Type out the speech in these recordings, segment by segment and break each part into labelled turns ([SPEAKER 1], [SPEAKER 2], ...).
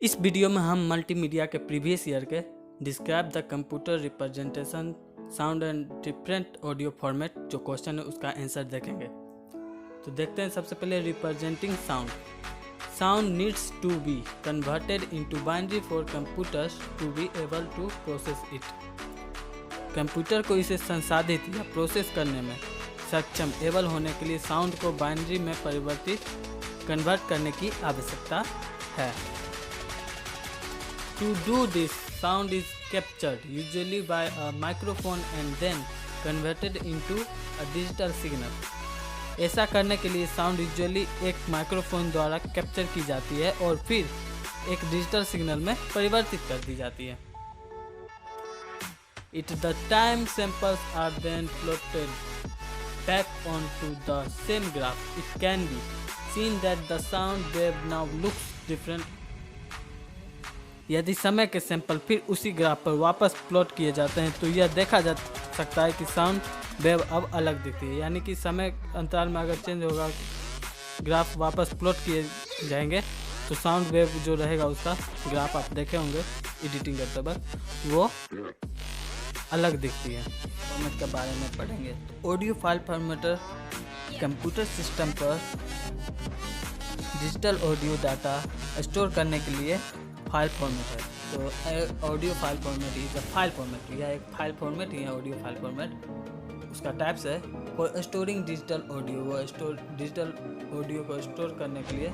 [SPEAKER 1] इस वीडियो में हम मल्टीमीडिया के प्रीवियस ईयर के describe the computer representation sound and different audio format जो क्वेश्चन है उसका आंसर देखेंगे। तो देखते हैं सबसे पहले representing sound. Sound needs to be converted into binary for computers to be able to process it. Computer को इसे संसाधित या प्रोसेस करने में सक्षम एबल होने के लिए साउंड को बाइनरी में कन्वर्ट करने की आवश्यकता है। To do this, sound is captured usually by a microphone and then converted into a digital signal. ऐसा करने के लिए साउंड यूजुअली एक माइक्रोफोन द्वारा कैप्चर की जाती है और फिर एक डिजिटल सिग्नल में परिवर्तित कर दी जाती है। At the time samples are then plotted back onto the same graph. It can be seen that the sound wave now looks different. यदि समय के सैंपल फिर उसी ग्राफ पर वापस प्लॉट किए जाते हैं तो यह देखा जा सकता है कि साउंड वेव अब अलग दिखती है। यानी कि समय अंतराल में अगर चेंज होगा, ग्राफ वापस प्लॉट किए जाएंगे तो साउंड वेव जो रहेगा उसका ग्राफ आप देखे होंगे एडिटिंग करते वक्त, वो अलग दिखती है। फॉर्मेट के बारे में पढ़ेंगे तो audio file formatter computer system पर डिजिटल ऑडियो डाटा स्टोर करने के लिए फाइल फॉर्मेट है। तो audio file format is a file format, यह एक फाइल फॉर्मेट ही है ऑडियो फाइल फॉर्मेट। उसका टाइप्स है फॉर स्टोरिंग डिजिटल ऑडियो, वो डिजिटल ऑडियो को स्टोर करने के लिए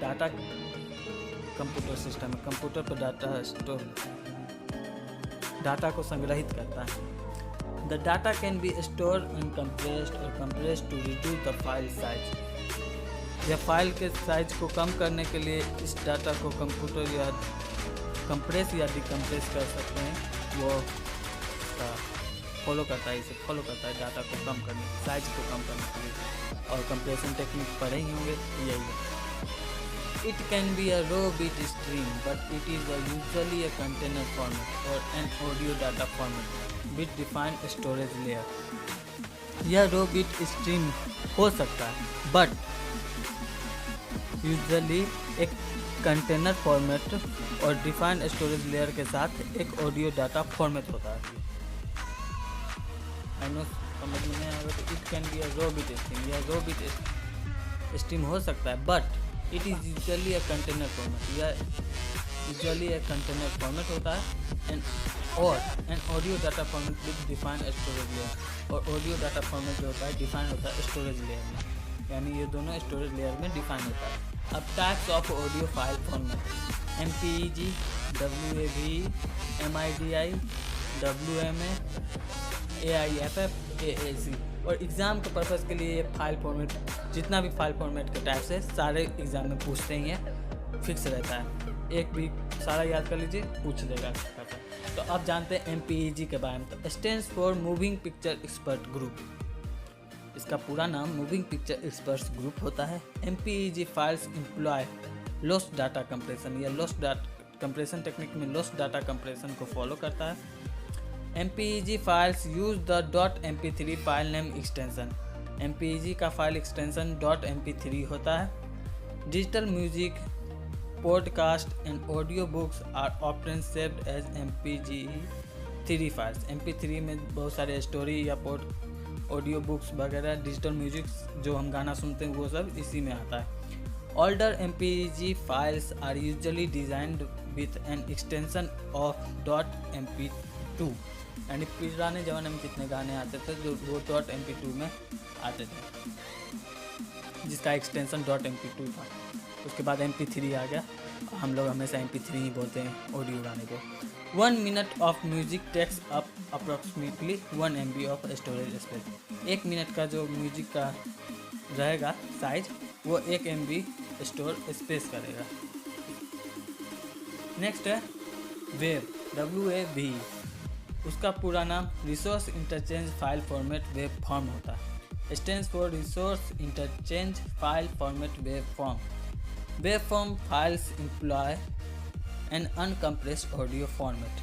[SPEAKER 1] डाटा कंप्यूटर सिस्टम में कंप्यूटर पर डाटा को संग्रहित करता है। The data can be store uncompressed और compressed to reduce the file size. यह फाइल के साइज को कम करने के लिए इस डाटा को कंप्यूटर या कंप्रेस या डिकम्प्रेस कर सकते हैं। वो फॉलो करता है डाटा को कम करने, साइज को कम करने के लिए। और कंप्रेशन टेक्निक पढ़े ही होंगे, यही है। It can be a raw bit stream but it is usually a container format और an audio data format with defined storage layer. यह रो बिट स्ट्रीम हो सकता है बट यूजुअली एक कंटेनर फॉर्मेट और डिफाइंड स्टोरेज लेयर के साथ एक ऑडियो डाटा फॉर्मेट होता है। समझ में नहीं आएगा तो it can be a raw bit stream, यह रो बिट स्ट्रीम हो सकता है but it is usually a container format, यह यूजुअली एक कंटेनर फॉर्मेट होता है an audio data format with defined storage layer. और ऑडियो डाटा फॉर्मेट जो होता है डिफाइन होता है स्टोरेज लेयर में, यानी ये दोनों स्टोरेज लेयर में डिफाइन होता है। अब types of audio file format: MPEG, WAV, MIDI, WMA, AIFF, AAC। और एग्ज़ाम के पर्पज़ के लिए ये फाइल फॉर्मेट, जितना भी फाइल फॉर्मेट के टाइप्स है सारे एग्ज़ाम में पूछते ही हैं, फिक्स रहता है। एक भी सारा याद कर लीजिए, पूछ देगा। तो अब जानते हैं MPEG के बारे में। तो stands for moving picture expert group, इसका पूरा नाम मूविंग पिक्चर एक्सपर्ट्स ग्रुप होता है। MPEG files employ lost data compression, या लॉस्ट डाटा कंप्रेशन टेक्निक में लॉस्ट डाटा कंप्रेशन को फॉलो करता है। MPEG files use the .mp3 file name extension. MPEG का फाइल एक्सटेंशन .mp3 होता है। Digital music, podcast and audio books are often saved as MPEG-3 files. MP3 में बहुत सारे स्टोरी या ऑडियो बुक्स वगैरह, डिजिटल म्यूजिक जो हम गाना सुनते हैं वो सब इसी में आता है। Older MPEG files are usually designed with an extension of .mp2, यानी पुराने ज़माने में जितने गाने आते थे जो वो .mp2 में आते थे, जिसका एक्सटेंशन .mp2 था। उसके बाद MP3 आ गया, हम लोग हमेशा MP3 ही बोलते हैं ऑडियो गाने को। 1 minute of music takes up approximately 1 MB of storage space. 1 minute का जो म्यूजिक का रहेगा साइज, वो 1 MB स्टोर स्पेस करेगा। नेक्स्ट है वेव, WAV। उसका पूरा नाम resource interchange file format wave form होता है। Stands for resource interchange file format wave form. Wave form files employ an uncompressed audio format.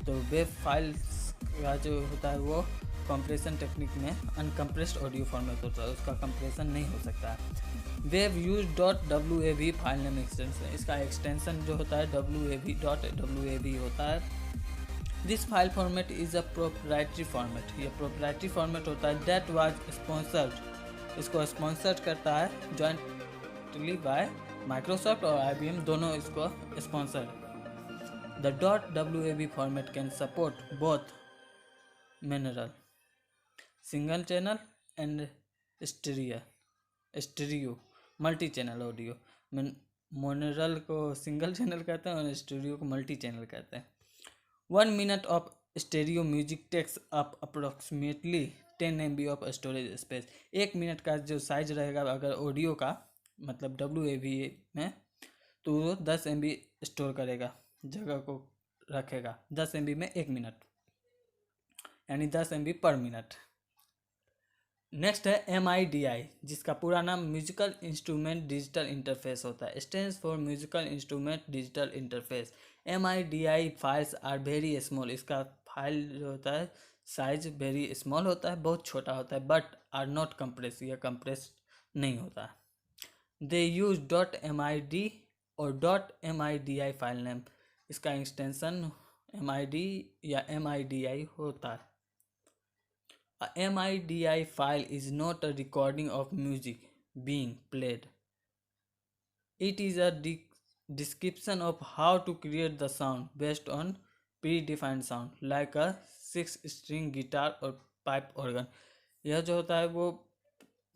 [SPEAKER 1] तो वेब फाइल्स का जो होता है वो कंप्रेशन टेक्निक में अनकम्प्रेस्ड ऑडियो फॉर्मेट होता है, उसका कंप्रेशन नहीं हो सकता है। Wave uses .wav file name extension, इसका एक्सटेंशन जो होता है .wav होता है। This file format is a proprietary format, ये प्रोप्राइटरी फॉर्मेट होता है। दैट वाज स्पॉन्सर्ड, इसको स्पॉन्सर्ड करता है जॉइंटली बाय माइक्रोसॉफ्ट और IBM, दोनों इसको sponsor. The .wav format can support both monaural single channel and stereo multi channel audio. Monaural को सिंगल चैनल कहते हैं और स्टीरियो को मल्टी चैनल कहते हैं। 1 minute of stereo music takes up approximately 10 MB of storage space. 1 minute का जो size रहेगा अगर ऑडियो का मतलब WAV में, तो वो 10 MB स्टोर करेगा, जगह को रखेगा 10 MB में 1 मिनट, यानी 10 MB पर मिनट। नेक्स्ट है MIDI, जिसका पूरा नाम म्यूजिकल इंस्ट्रूमेंट डिजिटल इंटरफेस होता है, stands for musical instrument digital interface. MIDI files are very small, इसका फाइल जो होता है साइज वेरी स्मॉल होता है, बहुत छोटा होता है। बट आर नॉट कंप्रेस, यह कंप्रेस नहीं होता है। दे यूज .MID और .MIDI फाइल नेम, इसका एक्सटेंशन MID या MIDI होता है। A MIDI file is not a recording of music being played. It is a description of how to create the sound based on predefined sound, like a 6-string guitar or pipe organ. यह जो होता है वो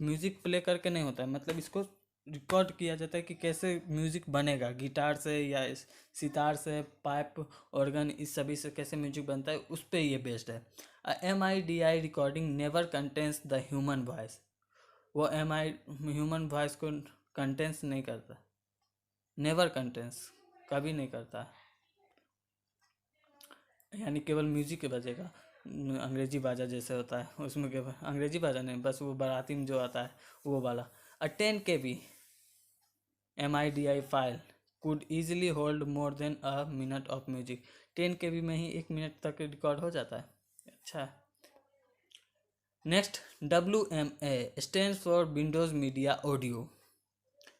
[SPEAKER 1] music play करके नहीं होता है, मतलब इसको रिकॉर्ड किया जाता है कि कैसे म्यूज़िक बनेगा, गिटार से या सितार से, पाइप ऑर्गन, इस सभी से कैसे म्यूजिक बनता है, उस पर ये बेस्ड है। MIDI recording never contains the human voice, वो ह्यूमन वॉइस को कंटेंस नहीं करता, नेवर कंटेंस, कभी नहीं करता, यानी केवल म्यूजिक बजेगा। अंग्रेजी बाजा जैसे होता है उसमें केवल अंग्रेजी बाजा नहीं, बस वो बाराती में जो आता है वो वाला। 10 KB MIDI file could easily hold more than a minute of music। 10 KB में ही 1 मिनट तक रिकॉर्ड हो जाता है। अच्छा, next WMA stands for Windows media audio,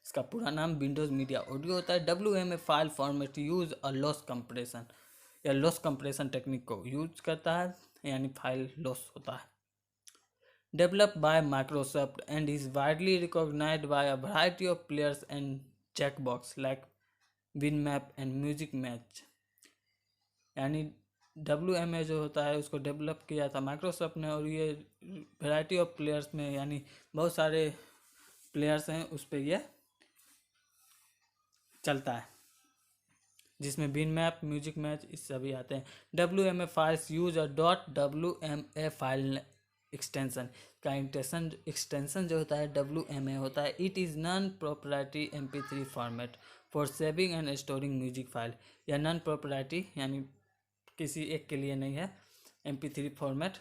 [SPEAKER 1] इसका पूरा नाम विंडोज़ मीडिया ऑडियो होता है। WMA file format use a loss compression या लॉस कंप्रेशन टेक्निक को यूज करता है, यानी फाइल लॉस होता है। Developed by Microsoft and is widely recognized by a variety of players and checkbox like Winmap and Music Match। यानी WMA जो होता है उसको डेवलप किया था माइक्रोसॉफ्ट ने, और ये वैरायटी ऑफ प्लेयर्स में यानी बहुत सारे प्लेयर्स हैं उस पर यह चलता है, जिसमें विनमैप, म्यूजिक मैच इस सभी आते हैं। WMA files use a .WMA file extension का एक्सटेंशन जो होता है WMA होता है। It is non proprietary MP3 format for saving and storing music file, या नॉन प्रोप्राइटरी यानी किसी एक के लिए नहीं है MP3 फॉर्मेट,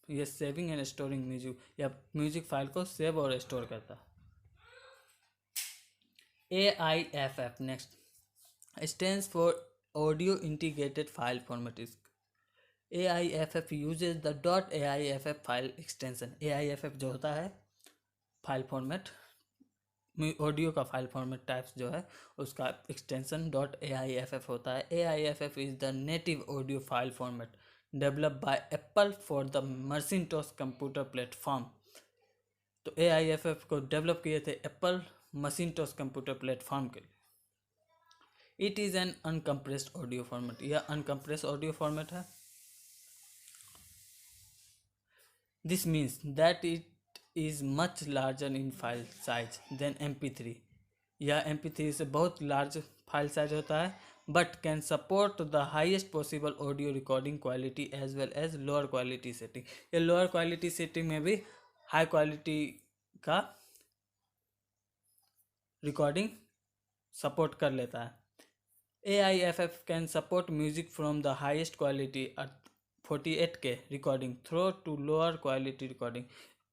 [SPEAKER 1] ये सेविंग एंड स्टोरिंग म्यूजिक या म्यूजिक फाइल को सेव और स्टोर करता है। AIFF next stands for Audio Integrated File Format। AIFF uses the .AIFF file extension। AIFF जो होता है फाइल फॉर्मेट, ऑडियो का फाइल फॉर्मेट टाइप्स जो है उसका एक्सटेंशन .AIFF होता है। AIFF is the native audio file format developed by Apple for the Macintosh computer platform. तो AIFF को डेवलप किए थे एप्पल मैकिन्टॉश कंप्यूटर प्लेटफॉर्म के लिए। It is an uncompressed audio format, यह अनकम्प्रेस्ड ऑडियो फॉर्मेट है। This means that it is much larger in file size than MP3। यह MP3 से बहुत लार्ज फाइल साइज होता है, but can support the highest possible audio recording quality as well as lower quality setting. ये lower quality setting में भी high quality का recording support कर लेता है। AIFF can support music from the highest quality at 48K recording through to lower quality recording।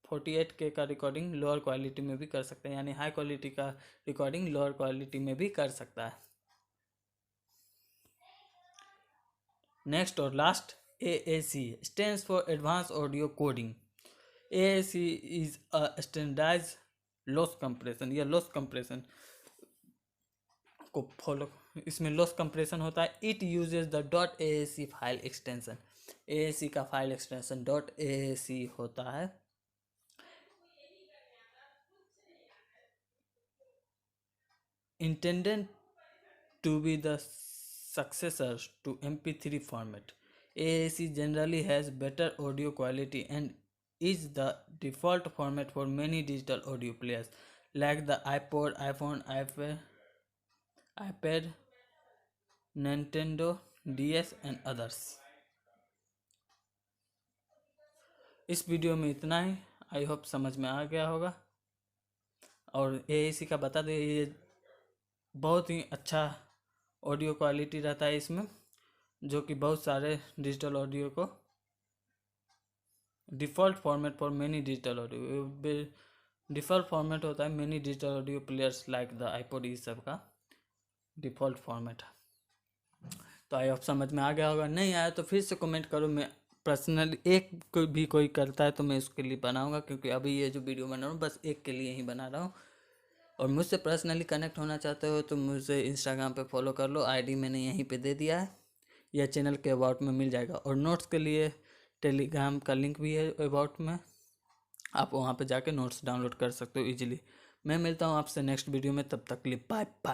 [SPEAKER 1] 48K का recording lower quality में भी कर सकते हैं, यानी हाई क्वालिटी का रिकॉर्डिंग लोअर क्वालिटी में भी कर सकता है। नेक्स्ट और last AAC stands for Advanced Audio Coding. AAC is a standardized loss compression या loss compression को फॉलो, इसमें लॉस कंप्रेशन होता है. It uses the .AAC file extension. AAC का फाइल एक्सटेंशन .AAC होता है. Intended to be the successor to MP3 format. AAC generally has better audio quality and is the default format for many digital audio players like the iPod, iPhone, iPad, Nintendo DS and others. इस video में इतना ही. I hope समझ में आ गया होगा. और AAC का बता दें, ये बहुत ही अच्छा ऑडियो क्वालिटी रहता है इसमें, जो कि बहुत सारे डिजिटल ऑडियो को default format for many digital audio, default format होता है many digital audio players like the iPod, इस सब का डिफ़ॉल्ट फॉर्मेट. तो आई होप समझ में आ गया होगा. नहीं आया तो फिर से कमेंट करो. मैं पर्सनली एक कोई करता है तो मैं उसके लिए बनाऊंगा, क्योंकि अभी ये जो वीडियो बना रहा हूँ बस एक के लिए ही बना रहा हूँ. और मुझसे पर्सनली कनेक्ट होना चाहते हो तो मुझे इंस्टाग्राम पे फॉलो कर लो. आईडी मैंने यहीं पे दे दिया है, या चैनल के अबाउट में मिल जाएगा. और नोट्स के लिए टेलीग्राम का लिंक भी है अबाउट में, आप वहाँ पे जाके नोट्स डाउनलोड कर सकते हो इजीली. मैं मिलता हूँ आपसे नेक्स्ट वीडियो में. तब तक के लिए बाय बाय.